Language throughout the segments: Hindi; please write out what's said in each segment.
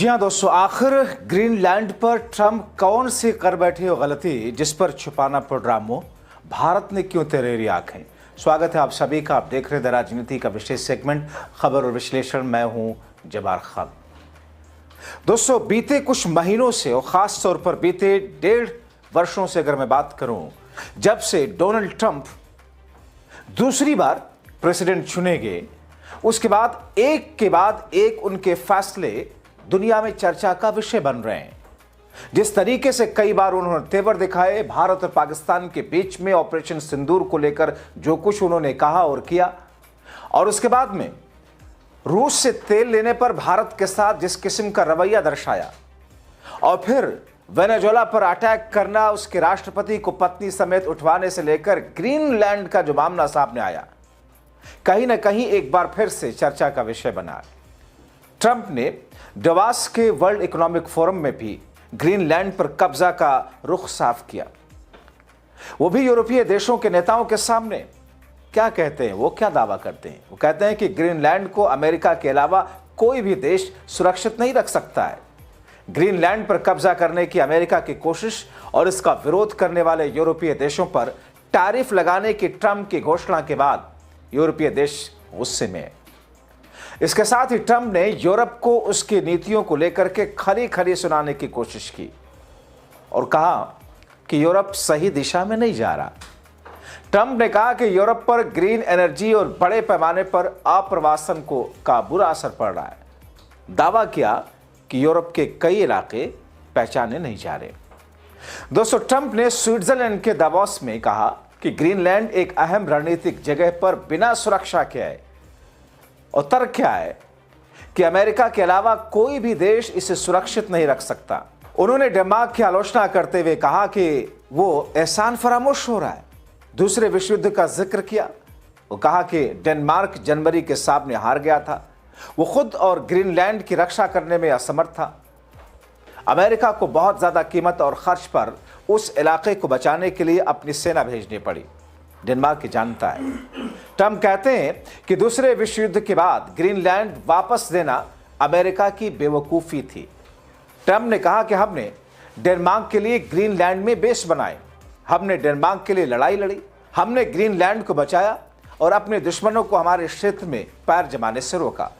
जी हाँ दोस्तों, आखिर ग्रीनलैंड पर ट्रंप कौन सी कर बैठी हो गलती जिस पर छुपाना पड़ रहा मुंह? भारत ने क्यों तरेरी आंखें? स्वागत है आप सभी का। आप देख रहे हैं द राजनीति का विशेष सेगमेंट खबर और विश्लेषण। मैं हूं जबार खान। दोस्तों, बीते कुछ महीनों से और खास तौर पर बीते 1.5 वर्षों से अगर मैं बात करूं, जब से डोनाल्ड ट्रंप दूसरी बार प्रेसिडेंट चुने गए, उसके बाद एक उनके फैसले दुनिया में चर्चा का विषय बन रहे हैं। जिस तरीके से कई बार उन्होंने तेवर दिखाए, भारत और पाकिस्तान के बीच में ऑपरेशन सिंदूर को लेकर जो कुछ उन्होंने कहा और किया, और उसके बाद में रूस से तेल लेने पर भारत के साथ जिस किस्म का रवैया दर्शाया, और फिर वेनेजुएला पर अटैक करना, उसके राष्ट्रपति को पत्नी समेत उठवाने से लेकर ग्रीनलैंड का जो मामला सामने आया, कहीं ना कहीं एक बार फिर से चर्चा का विषय बना। ट्रंप ने डवास के वर्ल्ड इकोनॉमिक फोरम में भी ग्रीनलैंड पर कब्जा का रुख साफ किया। वो भी यूरोपीय देशों के नेताओं के सामने। क्या कहते हैं वो, क्या दावा करते हैं? वो कहते हैं कि ग्रीनलैंड को अमेरिका के अलावा कोई भी देश सुरक्षित नहीं रख सकता है। ग्रीनलैंड पर कब्जा करने की अमेरिका की कोशिश और इसका विरोध करने वाले यूरोपीय देशों पर टैरिफ लगाने की ट्रंप की घोषणा के बाद यूरोपीय देश गुस्से में है। इसके साथ ही ट्रंप ने यूरोप को उसकी नीतियों को लेकर के खरी खरी सुनाने की कोशिश की और कहा कि यूरोप सही दिशा में नहीं जा रहा। ट्रंप ने कहा कि यूरोप पर ग्रीन एनर्जी और बड़े पैमाने पर आप्रवासन का बुरा असर पड़ रहा है। दावा किया कि यूरोप के कई इलाके पहचाने नहीं जा रहे। दोस्तों, ट्रंप ने स्विट्जरलैंड के दावोस में कहा कि ग्रीनलैंड एक अहम रणनीतिक जगह पर बिना सुरक्षा के है, और तर्क क्या है कि अमेरिका के अलावा कोई भी देश इसे सुरक्षित नहीं रख सकता। उन्होंने डेनमार्क की आलोचना करते हुए कहा कि वो एहसान फरामोश हो रहा है। दूसरे विश्व युद्ध का जिक्र किया। वो कहा कि डेनमार्क जनवरी के सामने हार गया था, वो खुद और ग्रीनलैंड की रक्षा करने में असमर्थ था। अमेरिका को बहुत ज्यादा कीमत और खर्च पर उस इलाके को बचाने के लिए अपनी सेना भेजनी पड़ी। डेनमार्क जानता है। ट्रंप कहते हैं कि दूसरे विश्व युद्ध के बाद ग्रीनलैंड वापस देना अमेरिका की बेवकूफ़ी थी। ट्रंप ने कहा कि हमने डेनमार्क के लिए ग्रीनलैंड में बेस बनाए, हमने डेनमार्क के लिए लड़ाई लड़ी, हमने ग्रीनलैंड को बचाया और अपने दुश्मनों को हमारे क्षेत्र में पैर जमाने से रोका।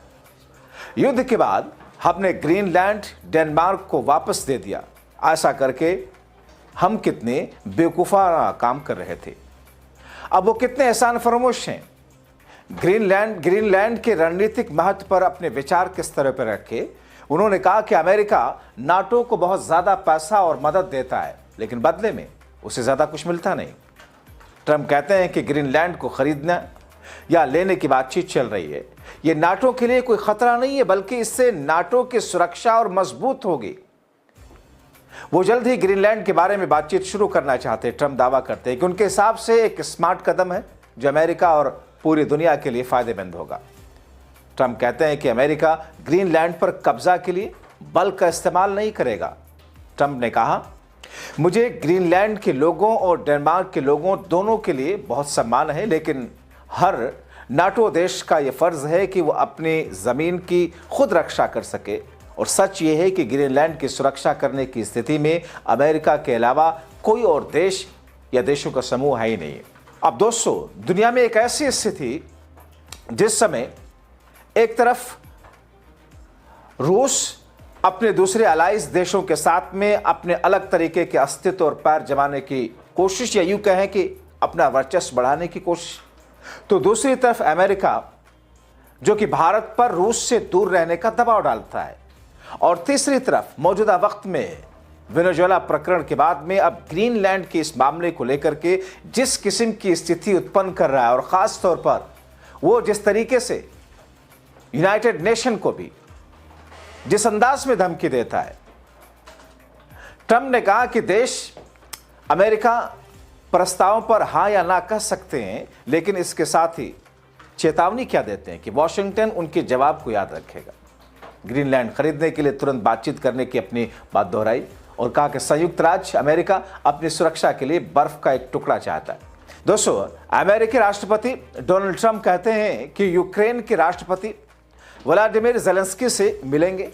युद्ध के बाद हमने ग्रीनलैंड डेनमार्क को वापस दे दिया। ऐसा करके हम कितने बेवकूफ़ाना काम कर रहे थे। अब वो कितने एहसान फरामोश हैं। ग्रीनलैंड के रणनीतिक महत्व पर अपने विचार के स्तर पर रखे उन्होंने कहा कि अमेरिका नाटो को बहुत ज़्यादा पैसा और मदद देता है, लेकिन बदले में उसे ज़्यादा कुछ मिलता नहीं। ट्रंप कहते हैं कि ग्रीनलैंड को खरीदना या लेने की बातचीत चल रही है। ये नाटो के लिए कोई खतरा नहीं है, बल्कि इससे नाटो की सुरक्षा और मजबूत होगी। वो जल्द ही ग्रीनलैंड के बारे में बातचीत शुरू करना चाहते हैं। ट्रंप दावा करते हैं कि उनके हिसाब से एक स्मार्ट कदम है जो अमेरिका और पूरी दुनिया के लिए फायदेमंद होगा। ट्रंप कहते हैं कि अमेरिका ग्रीनलैंड पर कब्जा के लिए बल का इस्तेमाल नहीं करेगा। ट्रंप ने कहा, मुझे ग्रीनलैंड के लोगों और डेनमार्क के लोगों दोनों के लिए बहुत सम्मान है, लेकिन हर नाटो देश का यह फर्ज है कि वो अपनी जमीन की खुद रक्षा कर सके। और सच ये है कि ग्रीनलैंड की सुरक्षा करने की स्थिति में अमेरिका के अलावा कोई और देश या देशों का समूह है ही नहीं। अब दोस्तों, दुनिया में एक ऐसी स्थिति जिस समय एक तरफ रूस अपने दूसरे अलाइज देशों के साथ में अपने अलग तरीके के अस्तित्व और पैर जमाने की कोशिश, या यूं कहें कि अपना वर्चस्व बढ़ाने की कोशिश, तो दूसरी तरफ अमेरिका जो कि भारत पर रूस से दूर रहने का दबाव डालता है, और तीसरी तरफ मौजूदा वक्त में वेनेजुएला प्रकरण के बाद में अब ग्रीनलैंड के इस मामले को लेकर के जिस किस्म की स्थिति उत्पन्न कर रहा है, और ख़ास तौर पर वो जिस तरीके से यूनाइटेड नेशन को भी जिस अंदाज में धमकी देता है। ट्रंप ने कहा कि देश अमेरिका प्रस्तावों पर हाँ या ना कह सकते हैं, लेकिन इसके साथ ही चेतावनी क्या देते हैं कि वॉशिंगटन उनके जवाब को याद रखेगा। ग्रीनलैंड खरीदने के लिए तुरंत बातचीत करने की अपनी बात दोहराई और कहा कि संयुक्त राज्य अमेरिका अपनी सुरक्षा के लिए बर्फ का एक टुकड़ा चाहता है। दोस्तों, अमेरिकी राष्ट्रपति डोनाल्ड ट्रंप कहते हैं कि यूक्रेन के राष्ट्रपति व्लादिमीर ज़ेलेंस्की से मिलेंगे।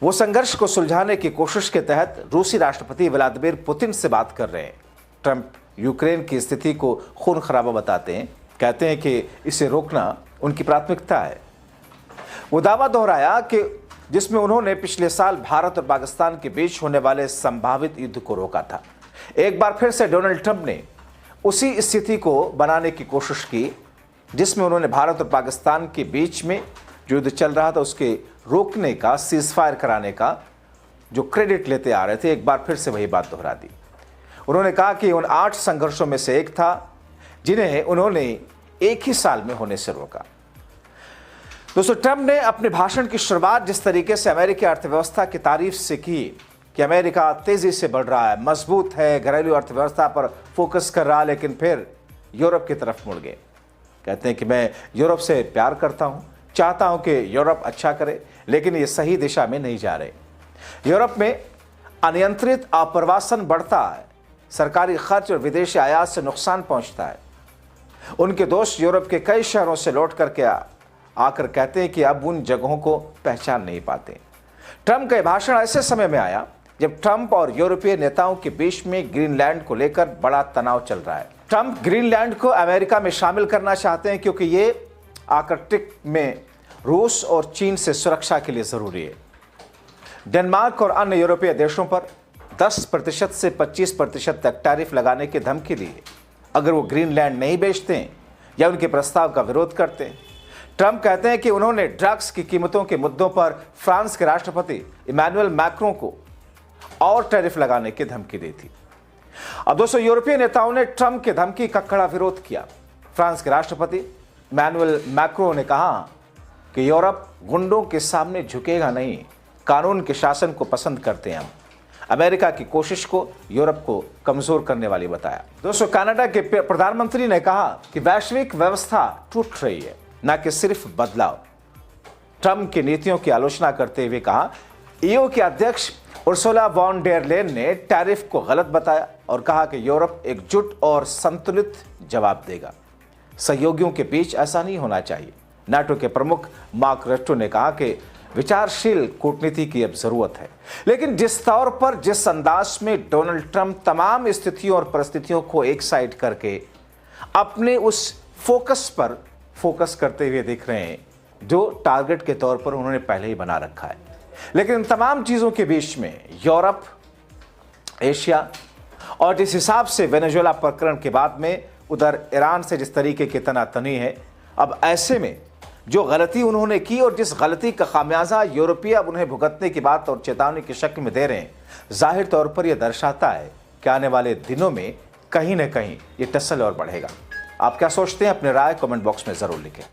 वो संघर्ष को सुलझाने की कोशिश के तहत रूसी राष्ट्रपति व्लादिमीर पुतिन से बात कर रहे हैं। ट्रंप यूक्रेन की स्थिति को खून खराबा बताते हैं, कहते हैं कि इसे रोकना उनकी प्राथमिकता है। वो दावा दोहराया कि जिसमें उन्होंने पिछले साल भारत और पाकिस्तान के बीच होने वाले संभावित युद्ध को रोका था। एक बार फिर से डोनाल्ड ट्रंप ने उसी स्थिति को बनाने की कोशिश की जिसमें उन्होंने भारत और पाकिस्तान के बीच में जो युद्ध चल रहा था उसके रोकने का, सीजफायर कराने का जो क्रेडिट लेते आ रहे थे, एक बार फिर से वही बात दोहरा दी। उन्होंने कहा कि उन 8 संघर्षों में से एक था जिन्हें उन्होंने एक ही साल में होने से रोका। दोस्तों, ट्रंप ने अपने भाषण की शुरुआत जिस तरीके से अमेरिकी अर्थव्यवस्था की तारीफ से की कि अमेरिका तेजी से बढ़ रहा है, मजबूत है, घरेलू अर्थव्यवस्था पर फोकस कर रहा, लेकिन फिर यूरोप की तरफ मुड़ गए। कहते हैं कि मैं यूरोप से प्यार करता हूं, चाहता हूं कि यूरोप अच्छा करे, लेकिन ये सही दिशा में नहीं जा रहे। यूरोप में अनियंत्रित आप्रवासन बढ़ता है, सरकारी खर्च और विदेशी आयात से नुकसान पहुंचता है। उनके दोस्त यूरोप के कई शहरों से लौट करके आकर कहते हैं कि अब उन जगहों को पहचान नहीं पाते। ट्रंप का भाषण ऐसे समय में आया जब ट्रंप और यूरोपीय नेताओं के बीच में ग्रीनलैंड को लेकर बड़ा तनाव चल रहा है। ट्रंप ग्रीनलैंड को अमेरिका में शामिल करना चाहते हैं क्योंकि ये आर्कटिक में रूस और चीन से सुरक्षा के लिए जरूरी है। डेनमार्क और अन्य यूरोपीय देशों पर 10% से 25% तक टैरिफ लगाने की धमकी दी है अगर वो ग्रीनलैंड नहीं बेचते हैं या उनके प्रस्ताव का विरोध करते हैं। ट्रंप कहते हैं कि उन्होंने ड्रग्स की कीमतों के मुद्दों पर फ्रांस के राष्ट्रपति इमैनुअल मैक्रों को और टैरिफ लगाने की धमकी दी थी। अब दोस्तों, यूरोपीय नेताओं ने ट्रंप की धमकी का कड़ा विरोध किया। फ्रांस के राष्ट्रपति इमैनुअल मैक्रों ने कहा कि यूरोप गुंडों के सामने झुकेगा नहीं, कानून के शासन को पसंद करते हैं हम। अमेरिका की कोशिश को यूरोप को कमजोर करने वाली बताया। दोस्तों, कनाडा के प्रधानमंत्री ने कहा कि वैश्विक व्यवस्था टूट रही है, न कि सिर्फ बदलाव। ट्रंप की नीतियों की आलोचना करते हुए कहा, ईयू के अध्यक्ष उर्सुला वॉन डेर लेन ने टैरिफ को गलत बताया और कहा कि यूरोप एकजुट और संतुलित जवाब देगा। सहयोगियों के बीच ऐसा नहीं होना चाहिए। नाटो के प्रमुख मार्क रट्टो ने कहा कि विचारशील कूटनीति की अब जरूरत है, लेकिन जिस तौर पर, जिस अंदाज में डोनाल्ड ट्रंप तमाम स्थितियों और परिस्थितियों को एक साइड करके अपने उस फोकस पर फोकस करते हुए दिख रहे हैं जो टारगेट के तौर पर उन्होंने पहले ही बना रखा है। लेकिन इन तमाम चीजों के बीच में यूरोप, एशिया और जिस हिसाब से वेनेजुएला प्रकरण के बाद में उधर ईरान से जिस तरीके की तनातनी है, अब ऐसे में जो गलती उन्होंने की और जिस गलती का खामियाजा यूरोपीय अब उन्हें भुगतने की बात और चेतावनी की शक्ल में दे रहे हैं, जाहिर तौर पर यह दर्शाता है कि आने वाले दिनों में कहीं न कहीं ये टसल और बढ़ेगा। आप क्या सोचते हैं? अपने राय कमेंट बॉक्स में जरूर लिखें।